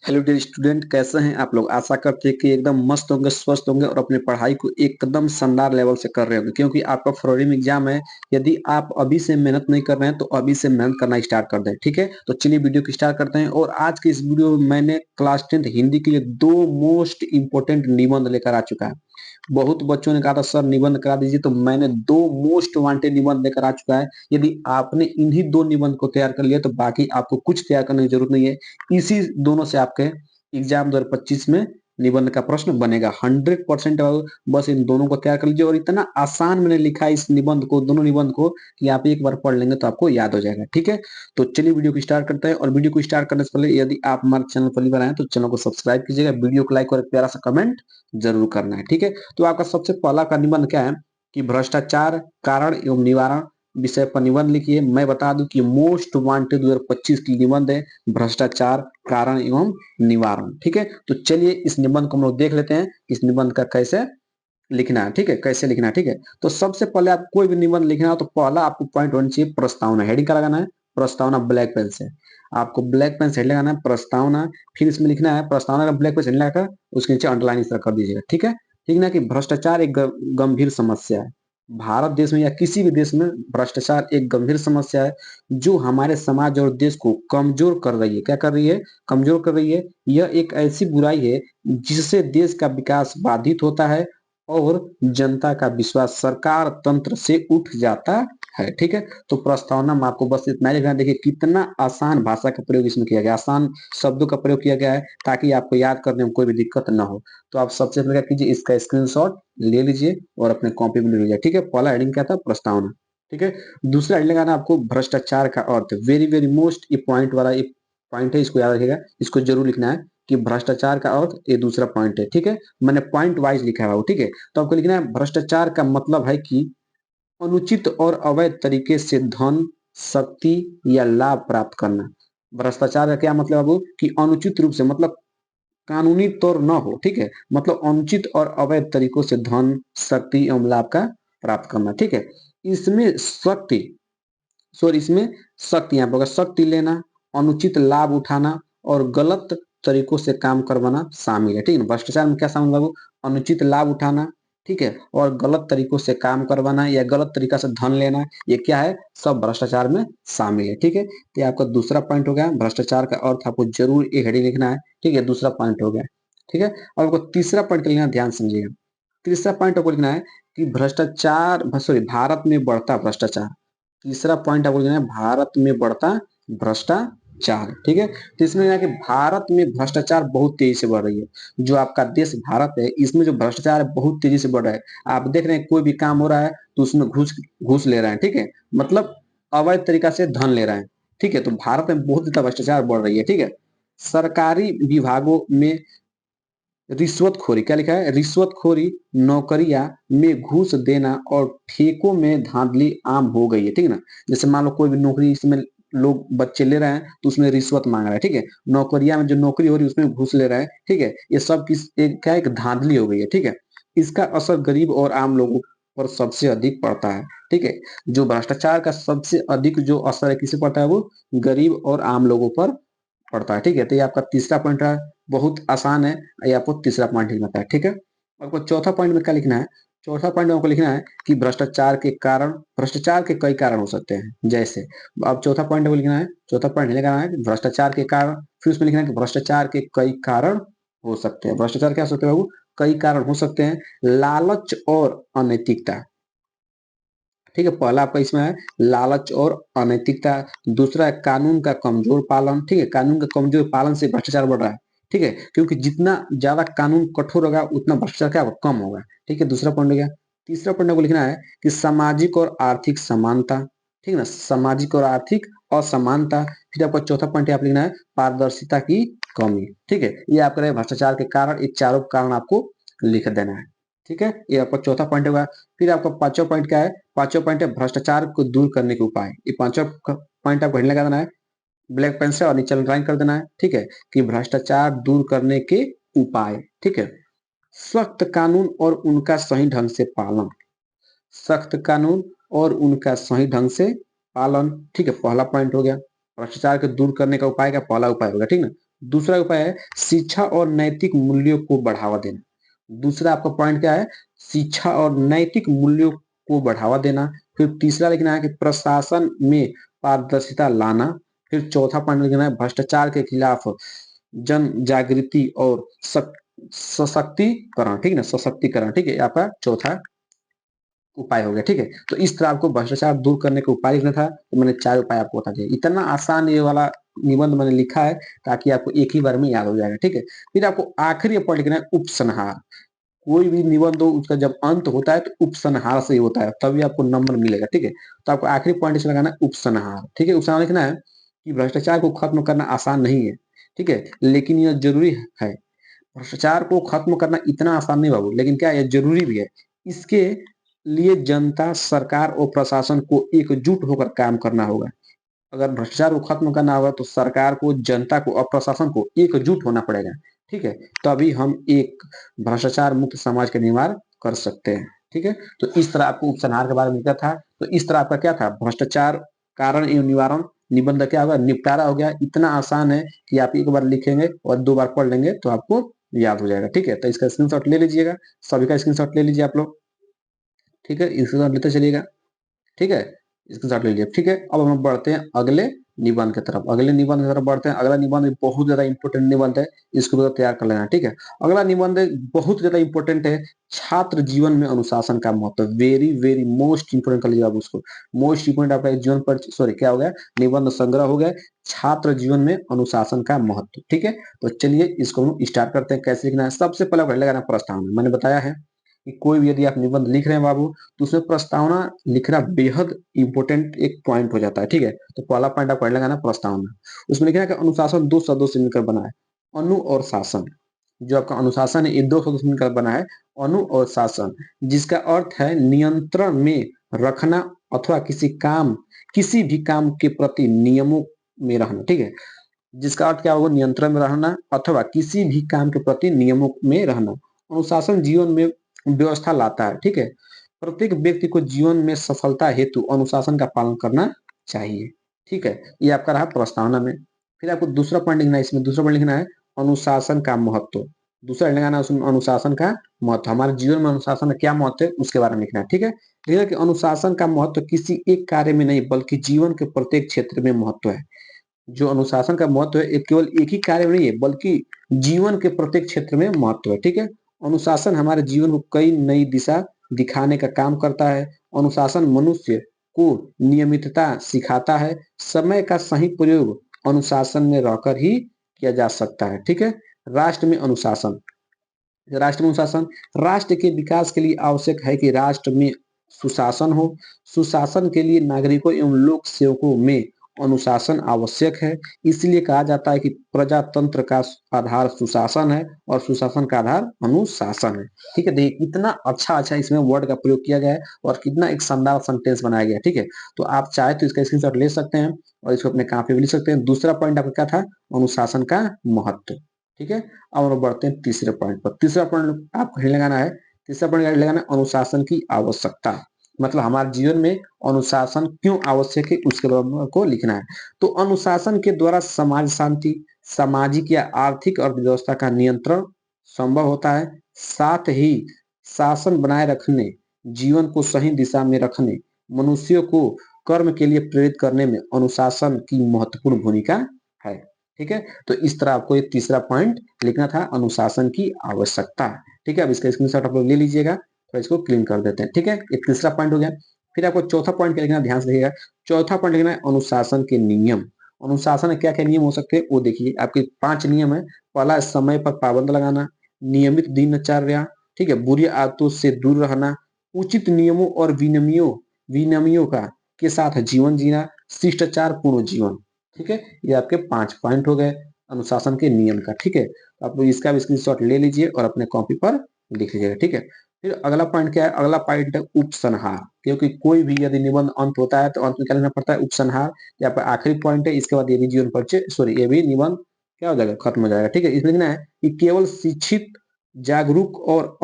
Hello dear student, कैसे हैं आप लोग। आशा करते हैं कि एकदम मस्त होंगे, स्वस्थ होंगे और अपनी पढ़ाई को एकदम शानदार लेवल से कर रहे होंगे, क्योंकि आपका फरवरी में एग्जाम है। यदि आप अभी से मेहनत नहीं कर रहे हैं तो अभी से मेहनत करना स्टार्ट कर दें। ठीक है, तो चलिए वीडियो को स्टार्ट करते हैं। और आज की इस वीडियो में मैंने क्लास 10th हिंदी के लिए दो मोस्ट इंपोर्टेंट निबंध लेकर आ चुका है। बहुत बच्चों ने कहा था सर निबंध करा दीजिए, तो मैंने दो मोस्ट वांटेड निबंध लेकर आ चुका है। यदि आपने इन्हीं दो निबंध को तैयार कर लिया तो बाकी आपको कुछ तैयार करने की जरूरत नहीं है। इसी दोनों से आपके एग्जाम 2025 में निबंध का प्रश्न बनेगा 100%। बस इन दोनों को तैयार कर लीजिए। और इतना आसान मैंने लिखा है इस निबंध को, दोनों निबंध को, कि आप एक बार पढ़ लेंगे तो आपको याद हो जाएगा। ठीक है, तो चलिए वीडियो को स्टार्ट करते हैं। और वीडियो को स्टार्ट करने से पहले यदि आप हमारे चैनल पर पहली बार आए तो चैनल को सब्सक्राइब कीजिएगा, वीडियो को लाइक और एक प्यारा सा कमेंट जरूर करना है। ठीक है, तो आपका सबसे पहला का निबंध क्या है कि भ्रष्टाचार कारण एवं निवारण विषय पर निबंध लिखिए। मैं बता दूं कि मोस्ट वांटेड 2025 की निबंध है भ्रष्टाचार कारण एवं निवारण। ठीक है, तो चलिए इस निबंध को हम लोग देख लेते हैं, इस निबंध का कैसे लिखना है। ठीक है, कैसे लिखना है। ठीक है, तो सबसे पहले आप कोई भी निबंध लिखना हो तो पहला आपको पॉइंट होना चाहिए प्रस्तावना। हेडिंग का लगाना है प्रस्तावना, ब्लैक पेन से। आपको ब्लैक पेन से हेड लगाना है प्रस्तावना। फिर इसमें लिखना है प्रस्तावना का ब्लैक पेन से हेड लगाकर उसके नीचे अंडरलाइन इस तरह कर दीजिएगा। ठीक है, ठीक ना, कि भ्रष्टाचार एक गंभीर समस्या है। भारत देश में या किसी भी देश में भ्रष्टाचार एक गंभीर समस्या है जो हमारे समाज और देश को कमजोर कर रही है। क्या कर रही है? कमजोर कर रही है। यह एक ऐसी बुराई है जिससे देश का विकास बाधित होता है और जनता का विश्वास सरकार तंत्र से उठ जाता है। ठीक है, तो प्रस्तावना में आपको बस इतना ही लिखना है। देखिए कितना आसान भाषा का प्रयोग इसमें किया गया, आसान शब्दों का प्रयोग किया गया है ताकि आपको याद करने में कोई भी दिक्कत ना हो। तो आप सबसे पहले क्या कीजिए, इसका स्क्रीनशॉट ले लीजिए और अपने कॉपी में ले लीजिए। ठीक है, पहला हेडिंग क्या था? प्रस्तावना। ठीक है, दूसरा हेडिंग लगाना आपको भ्रष्टाचार का अर्थ। वेरी वेरी मोस्ट ये पॉइंट वाला ये पॉइंट है, इसको याद रखिएगा, इसको जरूर लिखना है कि भ्रष्टाचार का अर्थ ये दूसरा पॉइंट है। ठीक है, मैंने पॉइंट वाइज लिखा है। ठीक है, तो आपको लिखना है भ्रष्टाचार का मतलब है कि अनुचित और अवैध तरीके से धन, शक्ति या लाभ प्राप्त करना। भ्रष्टाचार का क्या मतलब बाबू कि अनुचित रूप से, मतलब कानूनी तौर न हो। ठीक है, मतलब अनुचित और अवैध तरीकों से धन, शक्ति एवं लाभ का प्राप्त करना। ठीक है, इसमें शक्ति, सॉरी इसमें शक्ति, यहाँ पर होगा शक्ति लेना, अनुचित लाभ उठाना और गलत तरीकों से काम करवाना शामिल है। ठीक है ना, भ्रष्टाचार में क्या शामिल बाबू? अनुचित लाभ उठाना, ठीक है, और गलत तरीकों से काम करवाना या गलत तरीका से धन लेना, ये क्या है? सब भ्रष्टाचार में शामिल है। ठीक है, तो ये आपका दूसरा पॉइंट हो गया। भ्रष्टाचार का अर्थ आपको जरूर एक हेडिंग लिखना है। ठीक है, दूसरा पॉइंट हो गया। ठीक है, और आपको तीसरा पॉइंट लिखना है, ध्यान समझिएगा। तीसरा पॉइंट आपको लिखना है कि भ्रष्टाचार, सॉरी भारत में बढ़ता भ्रष्टाचार। तीसरा पॉइंट आपको लिखना है भारत में बढ़ता भ्रष्टाचार। ठीक है, तो इसमें कि भारत में भ्रष्टाचार बहुत तेजी से बढ़ रही है। जो आपका देश भारत है इसमें जो भ्रष्टाचार है बहुत तेजी से बढ़ रहा है। आप देख रहे हैं कोई भी काम हो रहा है तो उसमें घूस घूस ले रहे हैं। ठीक है, मतलब अवैध तरीका से धन ले रहे हैं। ठीक है, तो भारत में बहुत ज्यादा भ्रष्टाचार बढ़ रही है। ठीक है, सरकारी विभागों में रिश्वतखोरी, क्या लिखा है? रिश्वतखोरी, नौकरियां में घूस देना और ठेकों में धांधली आम हो गई है। ठीक है ना, जैसे मान लो कोई भी नौकरी इसमें लोग बच्चे ले रहे हैं तो उसमें रिश्वत मांग रहा है। ठीक है, नौकरियां में जो नौकरी हो रही है उसमें घूस ले रहा है। ठीक है, ये सब किस एक क्या है? एक धांधली हो गई है। ठीक है, इसका असर गरीब और आम लोगों पर सबसे अधिक पड़ता है। ठीक है, जो भ्रष्टाचार का सबसे अधिक जो असर है किसे पड़ता है? वो गरीब और आम लोगों पर पड़ता है। ठीक है, तो ये आपका तीसरा पॉइंट है, बहुत आसान है। ये आपको तीसरा पॉइंट लिखना है। ठीक है, आपको चौथा पॉइंट में क्या लिखना है? चौथा पॉइंट में आपको लिखना है कि भ्रष्टाचार के कारण, भ्रष्टाचार के कई कारण हो सकते हैं। जैसे अब चौथा पॉइंट को लिखना है, चौथा पॉइंट लिखना है कि भ्रष्टाचार के कारण, फिर उसमें लिखना है कि भ्रष्टाचार के कई कारण हो सकते हैं। भ्रष्टाचार क्या हो सकते हैं बाबू? कई कारण हो सकते हैं। लालच और अनैतिकता। ठीक है, पहला आपका इसमें है लालच और अनैतिकता। दूसरा है कानून का कमजोर पालन। ठीक है, कानून का कमजोर पालन से भ्रष्टाचार बढ़ रहा है। ठीक है, क्योंकि जितना ज्यादा कानून कठोर होगा उतना भ्रष्टाचार क्या होगा? कम होगा। ठीक है, दूसरा पॉइंट हो गया। तीसरा पॉइंट आपको लिखना है कि सामाजिक और आर्थिक समानता। ठीक है ना, सामाजिक और आर्थिक असमानता। फिर आपका चौथा पॉइंट आप लिखना है पारदर्शिता की कमी। ठीक है, ये आपका रहेगा भ्रष्टाचार के कारण। ये चारों कारण आपको लिख देना है। ठीक है, ये आपका चौथा पॉइंट होगा। फिर आपका पांचवा पॉइंट क्या है? पांचवा पॉइंट है भ्रष्टाचार को दूर करने के उपाय। ये पांचवा पॉइंट आपको हेडिंग लगा देना है ब्लैक पेन से और नीचे अंडरलाइन कर देना है। ठीक है, कि भ्रष्टाचार दूर करने के उपाय। ठीक है, सख्त कानून और उनका सही ढंग से पालन। सख्त कानून और उनका सही ढंग से पालन। ठीक है, पहला पॉइंट हो गया। भ्रष्टाचार को दूर करने का उपाय का पहला उपाय होगा। ठीक ना, दूसरा उपाय है शिक्षा और नैतिक मूल्यों को बढ़ावा देना। दूसरा आपका पॉइंट क्या है? शिक्षा और नैतिक मूल्यों को बढ़ावा देना। फिर तीसरा लिखना है कि प्रशासन में पारदर्शिता लाना। फिर चौथा पॉइंट लिखना है भ्रष्टाचार के खिलाफ जन जागृति और सशक्तिकरण। ठीक है ना, सशक्तिकरण। ठीक है, आपका चौथा उपाय हो गया। ठीक है, तो इस तरह आपको भ्रष्टाचार दूर करने का उपाय लिखना था, तो मैंने 4 उपाय आपको बता दिए। इतना आसान ये वाला निबंध मैंने लिखा है ताकि आपको एक ही बार में याद हो जाएगा। ठीक है, फिर आपको आखिरी पॉइंट लिखना है उपसंहार। कोई भी निबंध हो उसका जब अंत होता है तो उपसंहार से ही होता है, तभी आपको नंबर मिलेगा। ठीक है, तो आपको आखिरी पॉइंट इसमें लगाना है उपसंहार। ठीक है, उपसंहार लिखना है कि भ्रष्टाचार को खत्म करना आसान नहीं है, ठीक है, लेकिन यह जरूरी है। भ्रष्टाचार को खत्म करना इतना आसान नहीं बाबू, लेकिन क्या यह जरूरी भी है। इसके लिए जनता, सरकार और प्रशासन को एकजुट होकर काम करना होगा। अगर भ्रष्टाचार को खत्म करना होगा तो सरकार को, जनता को और प्रशासन को एकजुट होना पड़ेगा। ठीक है, तभी हम एक भ्रष्टाचार मुक्त समाज का निर्माण कर सकते हैं। ठीक है, तो इस तरह आपको उपसंहार के बारे में लिखा था। तो इस तरह आपका क्या था, भ्रष्टाचार कारण एवं निवारण निबंध क्या होगा, निपटारा हो गया। इतना आसान है कि आप एक बार लिखेंगे और 2 बार पढ़ लेंगे तो आपको याद हो जाएगा। ठीक है, तो इसका स्क्रीनशॉट ले लीजिएगा, सभी का स्क्रीनशॉट ले लीजिए आप लोग। ठीक है, स्क्रीनशॉट लेते चलिएगा। ठीक है, स्क्रीनशॉट ले लीजिए। ठीक है, अब हम बढ़ते हैं अगले निबंध की तरफ। अगले निबंध की तरफ बढ़ते हैं। अगला निबंध बहुत ज्यादा इंपॉर्टेंट निबंध है, इसको भी तैयार कर लेना है। ठीक है, अगला निबंध बहुत ज्यादा इंपॉर्टेंट है, छात्र जीवन में अनुशासन का महत्व। वेरी वेरी मोस्ट इंपोर्टेंट कर लीजिए आप उसको। मोस्ट इंपोर्टेंट आपका जीवन पर, सॉरी क्या हो गया, निबंध संग्रह हो गया, छात्र जीवन में अनुशासन का महत्व। ठीक है, तो चलिए इसको हम स्टार्ट करते हैं। कैसे लिखना है, सबसे पहले लगाना प्रस्तावना। मैंने बताया है कि कोई भी यदि आप निबंध लिख रहे हैं बाबू, तो उसमें प्रस्तावना लिखना बेहद इंपॉर्टेंट एक पॉइंट हो जाता है। ठीक है, तो पहला पॉइंट आपको लगाना प्रस्तावना। उसमें लिखना है कि अनुशासन 2 शब्दों से मिलकर बना है, अनु और शासन। जो आपका अनुशासन है ये 2 शब्दों से मिलकर बना है, अनु और शासन, जिसका अर्थ है नियंत्रण में रखना अथवा किसी भी काम के प्रति नियमों में रहना। ठीक है, जिसका अर्थ क्या होगा, नियंत्रण में रहना अथवा किसी भी काम के प्रति नियमों में रहना। अनुशासन जीवन में व्यवस्था लाता है। ठीक है, प्रत्येक व्यक्ति को जीवन में सफलता हेतु अनुशासन का पालन करना चाहिए। ठीक है, ये आपका रहा प्रस्तावना में। फिर आपको दूसरा पॉइंट लिखना है, इसमें दूसरा पॉइंट लिखना है अनुशासन का महत्व। दूसरा लिखना है उसमें अनुशासन का महत्व, हमारे जीवन में अनुशासन का क्या महत्व है उसके बारे में लिखना है। ठीक है, लिखना कि अनुशासन का महत्व किसी एक कार्य में नहीं बल्कि जीवन के प्रत्येक क्षेत्र में महत्व है। जो अनुशासन का महत्व है केवल एक ही कार्य में नहीं है बल्कि जीवन के प्रत्येक क्षेत्र में महत्व है। ठीक है, अनुशासन हमारे जीवन को कई नई दिशा दिखाने का काम करता है। अनुशासन मनुष्य को नियमितता सिखाता है। समय का सही प्रयोग अनुशासन में रहकर ही किया जा सकता है। ठीक है, राष्ट्र में अनुशासन। राष्ट्र में अनुशासन राष्ट्र के विकास के लिए आवश्यक है कि राष्ट्र में सुशासन हो। सुशासन के लिए नागरिकों एवं लोक सेवकों में अनुशासन आवश्यक है। इसलिए कहा जाता है कि प्रजातंत्र का आधार सुशासन है और सुशासन का आधार अनुशासन है। ठीक है, देखिए कितना अच्छा अच्छा इसमें वर्ड का प्रयोग किया गया है और कितना एक शानदार सेंटेंस बनाया गया है। ठीक है, तो आप चाहे तो इसका स्क्रीनशॉट ले सकते हैं और इसको अपने कॉपी में लिख सकते हैं। दूसरा पॉइंट आपका क्या था, अनुशासन का महत्व। ठीक है, अब हम बढ़ते हैं तीसरे पॉइंट पर। तीसरा पॉइंट आपको हेडिंग लगाना है, तीसरा पॉइंट लगाना है अनुशासन की आवश्यकता। मतलब हमारे जीवन में अनुशासन क्यों आवश्यक है उसके बारे में को लिखना है। तो अनुशासन के द्वारा समाज शांति, सामाजिक या आर्थिक अर्थव्यवस्था का नियंत्रण संभव होता है। साथ ही शासन बनाए रखने, जीवन को सही दिशा में रखने, मनुष्यों को कर्म के लिए प्रेरित करने में अनुशासन की महत्वपूर्ण भूमिका है। ठीक है, तो इस तरह आपको ये तीसरा पॉइंट लिखना था, अनुशासन की आवश्यकता। ठीक है, अब इसका स्क्रीनशॉट आप लोग ले लीजिएगा, तो इसको क्लीन कर देते हैं। ठीक है, ये तीसरा पॉइंट हो गया। फिर आपको चौथा पॉइंट क्या लिखना है, ध्यान से देखिएगा। चौथा पॉइंट लिखना है अनुशासन के नियम। अनुशासन में क्या क्या नियम हो सकते हैं वो देखिए, आपके 5 नियम है। पहला, समय पर पाबंद लगाना, नियमित दिनचर्या, ठीक है, बुरी आदतों से दूर रहना, उचित नियमों और विनियमियों का के साथ जीवन जीना, शिष्टाचार पूर्ण जीवन। ठीक है, ये आपके 5 पॉइंट हो गए अनुशासन के नियम का। ठीक है, तो आप इसका भी स्क्रीनशॉट ले लीजिए और अपने कॉपी पर लिख लीजिएगा। ठीक है, फिर अगला पॉइंट क्या है, अगला पॉइंट है उपसंहार। क्योंकि कोई भी यदि निबंध अंत होता है तो अंत में क्या लिखना पड़ता है, उपसंहार। यहाँ पर आखिरी पॉइंट है, इसके बाद ये भी जीवन परिचय, सॉरी ये भी निबंध क्या हो जाएगा, खत्म हो जाएगा। ठीक है, इसमें लिखना है कि केवल शिक्षित, जागरूक और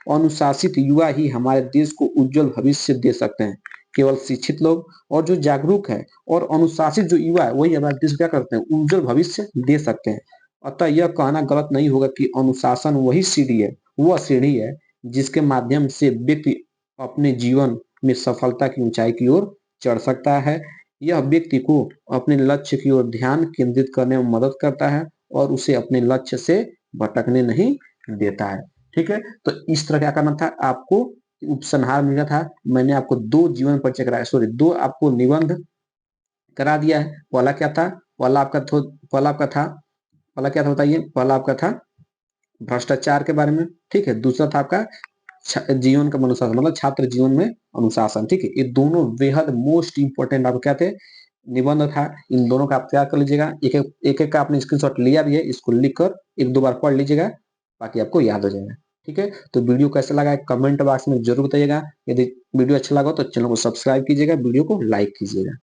अनुशासित युवा ही हमारे देश को उज्जवल भविष्य दे सकते हैं। केवल शिक्षित लोग और जो जागरूक है और अनुशासित जो युवा है वही हमारे देश को क्या करते हैं, उज्जवल भविष्य दे सकते हैं। अतः यह कहना गलत नहीं होगा कि अनुशासन वही सीढ़ी है, वह सीढ़ी है जिसके माध्यम से व्यक्ति अपने जीवन में सफलता की ऊंचाई की ओर चढ़ सकता है। यह व्यक्ति को अपने लक्ष्य की ओर ध्यान केंद्रित करने में मदद करता है और उसे अपने लक्ष्य से भटकने नहीं देता है। ठीक है, तो इस तरह क्या करना था आपको, उपसंहार मिला था। मैंने आपको दो जीवन परिचय कराया, सॉरी दो आपको निबंध करा दिया है। पहला क्या था, पहला क्या था बताइए, पहला आपका था भ्रष्टाचार के बारे में, ठीक है। दूसरा था आपका जीवन का अनुशासन, मतलब छात्र जीवन में अनुशासन, ठीक है। ये दोनों बेहद मोस्ट इंपोर्टेंट आपको क्या थे, निबंध था। इन दोनों का आप तैयार कर लीजिएगा, एक एक का आपने स्क्रीनशॉट लिया भी है, इसको लिखकर एक दो बार पढ़ लीजिएगा, बाकी आपको याद हो जाएगा। ठीक है, तो वीडियो कैसा लगा कमेंट बॉक्स में जरूर बताइएगा। यदि वीडियो अच्छा लगा तो चैनल को सब्सक्राइब कीजिएगा, वीडियो को लाइक कीजिएगा।